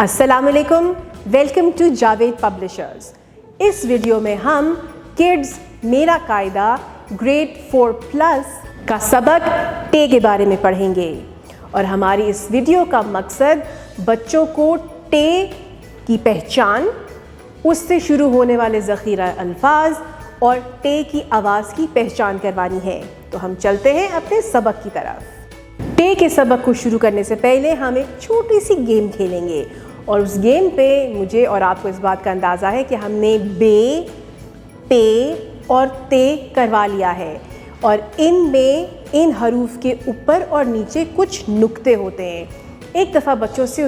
अस्सलामुअलैकुम, welcome to Javed publishers. इस video में हम किड्स मेरा कायदा ग्रेड 4+ का सबक टे के बारे में पढ़ेंगे और हमारी इस वीडियो का मकसद बच्चों को टे की पहचान, उससे शुरू होने वाले ज़ख़ीरा अल्फाज और टे की आवाज़ की पहचान करवानी है। तो हम चलते हैं अपने सबक की तरफ। टे के सबक को शुरू करने से पहले हम एक छोटी सी गेम खेलेंगे और उस गेम पे मुझे और आपको इस बात का अंदाज़ा है कि हमने बे, पे और ते करवा लिया है और इनमें इन हरूफ के ऊपर और नीचे कुछ नुक्ते होते हैं। एक दफ़ा बच्चों से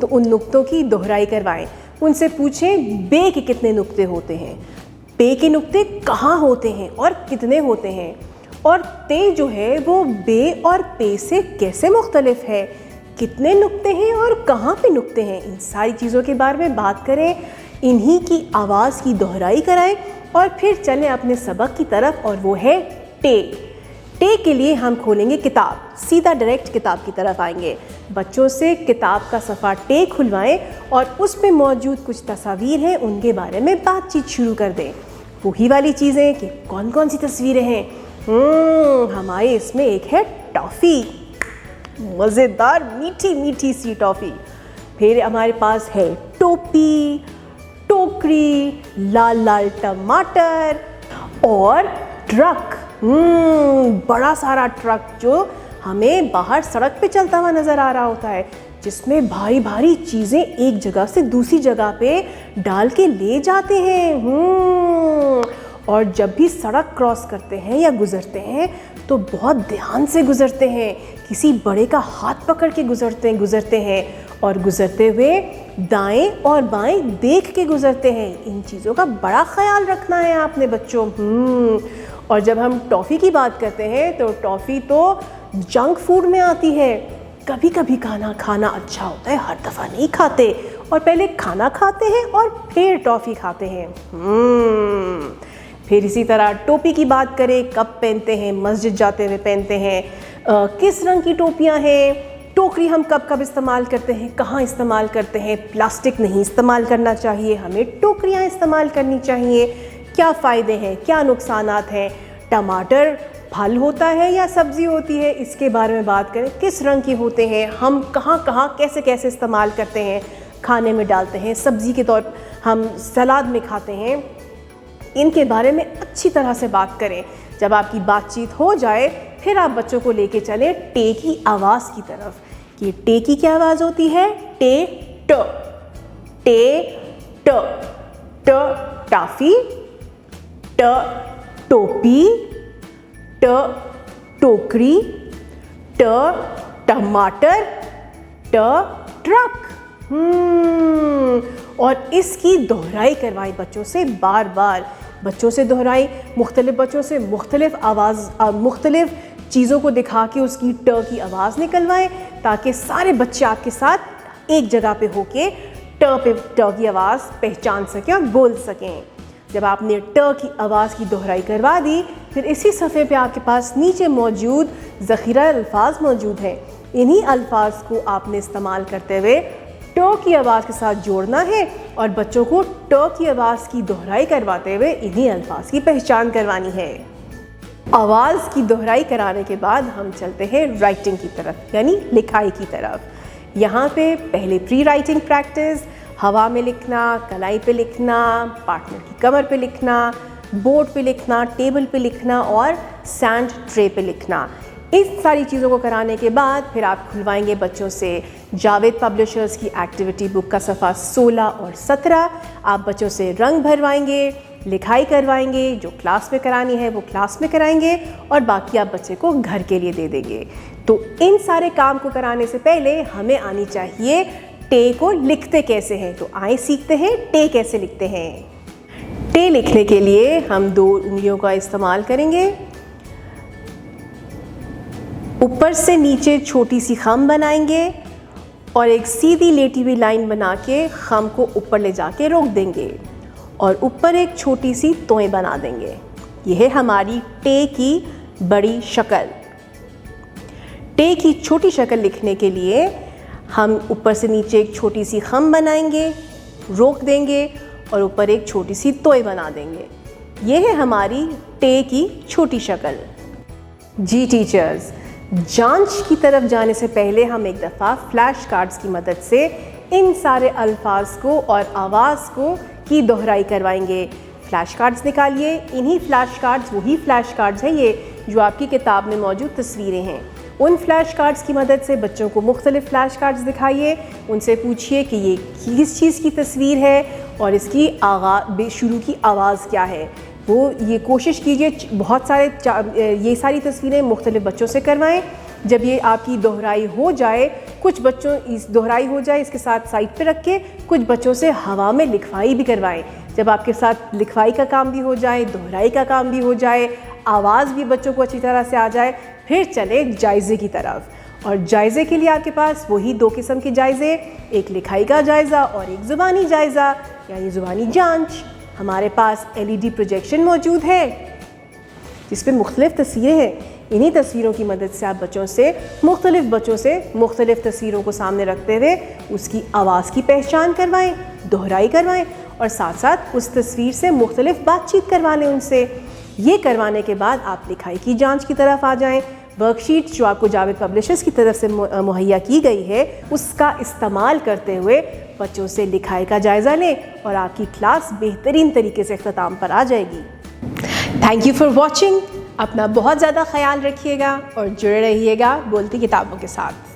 उन नुक्तों की दोहराई करवाएं। उनसे पूछें बे के कितने नुक्ते होते हैं, पे के नुक्ते कहाँ होते हैं और कितने होते हैं, और ते जो है वो बे और पे से कैसे मुख्तलिफ है, कितने नुक्ते हैं और कहाँ पे नुक्ते हैं। इन सारी चीज़ों के बारे में बात करें, इन्हीं की आवाज़ की दोहराई कराएं और फिर चलें अपने सबक की तरफ, और वो है टे। टे के लिए हम खोलेंगे किताब, सीधा डायरेक्ट किताब की तरफ आएंगे। बच्चों से किताब का सफ़ा टे खुलवाएं और उस पर मौजूद कुछ तस्वीर हैं उनके बारे में बातचीत शुरू कर दें। वही वाली चीज़ें कि कौन कौन सी तस्वीरें हैं। हमारे इसमें एक है टॉफ़ी, मज़ेदार मीठी मीठी सी टॉफ़ी। फिर हमारे पास है टोपी, टोकरी, लाल लाल टमाटर और ट्रक। बड़ा सारा ट्रक जो हमें बाहर सड़क पे चलता हुआ नज़र आ रहा होता है, जिसमें भारी भारी चीज़ें एक जगह से दूसरी जगह पे डाल के ले जाते हैं। और जब भी सड़क क्रॉस करते हैं या गुज़रते हैं तो बहुत ध्यान से गुज़रते हैं, किसी बड़े का हाथ पकड़ के गुज़रते हैं और गुज़रते हुए दाएं और बाएं देख के गुज़रते हैं। इन चीज़ों का बड़ा ख्याल रखना है आपने बच्चों। और जब हम टॉफ़ी की बात करते हैं तो टॉफ़ी तो जंक फूड में आती है। कभी कभी खाना अच्छा होता है, हर दफ़ा नहीं खाते, और पहले खाना खाते हैं और फिर टॉफ़ी खाते हैं। फिर इसी तरह टोपी की बात करें, कब पहनते हैं, मस्जिद जाते हुए पहनते हैं, किस रंग की टोपियां हैं। टोकरी हम कब कब इस्तेमाल करते हैं, कहाँ इस्तेमाल करते हैं। प्लास्टिक नहीं इस्तेमाल करना चाहिए, हमें टोकरियां इस्तेमाल करनी चाहिए। क्या फ़ायदे हैं, क्या नुकसानात हैं। टमाटर फल होता है या सब्ज़ी होती है, इसके बारे में बात करें। किस रंग के होते हैं, हम कहाँ कहाँ कैसे कैसे इस्तेमाल करते हैं, खाने में डालते हैं, सब्ज़ी के तौर पर हम सलाद में खाते हैं। इनके बारे में अच्छी तरह से बात करें। जब आपकी बातचीत हो जाए फिर आप बच्चों को लेके चलें टे की आवाज़ की तरफ कि टे की क्या आवाज़ होती है। टे ट, टे ट, ट टाफ़ी, ट टोपी, ट टोकरी, ट टमाटर, ट ट्रक। और इसकी दोहराई करवाई बच्चों से बार बार। बच्चों से दोहराई, मुख्तलिफ बच्चों से मुख्तलिफ आवाज़, मुख्तलिफ चीज़ों को दिखा के उसकी ट की आवाज़ निकलवाएं, ताकि सारे बच्चे आपके साथ एक जगह पे होके ट की आवाज़ पहचान सकें और बोल सकें। जब आपने ट की आवाज़ की दोहराई करवा दी, फिर इसी सफ़े पे आपके पास नीचे मौजूद ज़ख़ीरा अल्फाज मौजूद हैं। इन्हीं अल्फाज को आपने इस्तेमाल करते हुए ट की आवाज़ के साथ जोड़ना है और बच्चों को ट की आवाज़ की दोहराई करवाते हुए इन्हीं अल्फाज की पहचान करवानी है। आवाज़ की दोहराई कराने के बाद हम चलते हैं राइटिंग की तरफ, यानी लिखाई की तरफ। यहाँ पे पहले प्री राइटिंग प्रैक्टिस, हवा में लिखना, कलाई पे लिखना, पार्टनर की कमर पे लिखना, बोर्ड पे लिखना, टेबल पे लिखना और सैंड ट्रे पे लिखना। इस सारी चीज़ों को कराने के बाद फिर आप खुलवाएंगे बच्चों से जावेद पब्लिशर्स की एक्टिविटी बुक का सफ़ा 16 और 17। आप बच्चों से रंग भरवाएंगे, लिखाई करवाएंगे, जो क्लास में करानी है वो क्लास में कराएंगे और बाकी आप बच्चे को घर के लिए दे देंगे। तो इन सारे काम को कराने से पहले हमें आनी चाहिए टे को लिखते कैसे हैं। तो आए सीखते हैं टे कैसे लिखते हैं। टे लिखने के लिए हम 2 उंगलियों का इस्तेमाल करेंगे। ऊपर से नीचे छोटी सी खम बनाएंगे और एक सीधी लेटी हुई लाइन बना के खम को ऊपर ले जाके रोक देंगे और ऊपर एक छोटी सी तोय बना देंगे। यह है हमारी टे की बड़ी शक्ल। टे की छोटी शक्ल लिखने के लिए हम ऊपर से नीचे एक छोटी सी खम बनाएंगे, रोक देंगे और ऊपर एक छोटी सी तोय बना देंगे। ये है हमारी टे की छोटी शक्ल। जी टीचर्स, जांच की तरफ जाने से पहले हम एक दफ़ा फ्लैश कार्ड्स की मदद से इन सारे अल्फाज को और आवाज़ को की दोहराई करवाएंगे। फ्लैश कार्ड्स निकालिए। इन्हीं फ्लैश कार्ड्स, वही फ्लैश कार्ड्स हैं ये जो आपकी किताब में मौजूद तस्वीरें हैं। उन फ्लैश कार्ड्स की मदद से बच्चों को मुख्तलिफ फ्लैश कार्ड्स दिखाइए। उनसे पूछिए कि ये किस चीज़ की तस्वीर है और इसकी शुरू की आवाज़ क्या है। वो ये कोशिश कीजिए बहुत सारे ये सारी तस्वीरें मुख्तलिफ बच्चों से करवाएं। जब ये आपकी दोहराई हो जाए, कुछ बच्चों इस दोहराई हो जाए इसके साथ साइड पे रख के कुछ बच्चों से हवा में लिखवाई भी करवाएं। जब आपके साथ लिखवाई का काम भी हो जाए, दोहराई का काम भी हो जाए, आवाज़ भी बच्चों को अच्छी तरह से आ जाए, फिर चले जायज़े की तरफ। और जायज़े के लिए आपके पास वही 2 किस्म के जायज़े, एक लिखाई का जायज़ा और एक ज़ुबानी जायज़ा यानी ज़ुबानी जांच। हमारे पास LED प्रोजेक्शन मौजूद है जिस पे मुख्तलिफ तस्वीरें हैं। इन्हीं तस्वीरों की मदद से आप मुख्तलिफ बच्चों से मुख्तलिफ तस्वीरों को सामने रखते हुए उसकी आवाज़ की पहचान करवाएं, दोहराई करवाएं और साथ साथ उस तस्वीर से मुख्तलिफ बातचीत करवा लें उनसे। ये करवाने के बाद आप लिखाई की जांच की तरफ आ जाएं। वर्कशीट जो आपको जावेद पब्लिशर्स की तरफ से मुहैया की गई है उसका इस्तेमाल करते हुए बच्चों से लिखाई का जायज़ा लें और आपकी क्लास बेहतरीन तरीके से इख्तिताम पर आ जाएगी। Thank you for watching. अपना बहुत ज़्यादा ख्याल रखिएगा और जुड़े रहिएगा बोलती किताबों के साथ।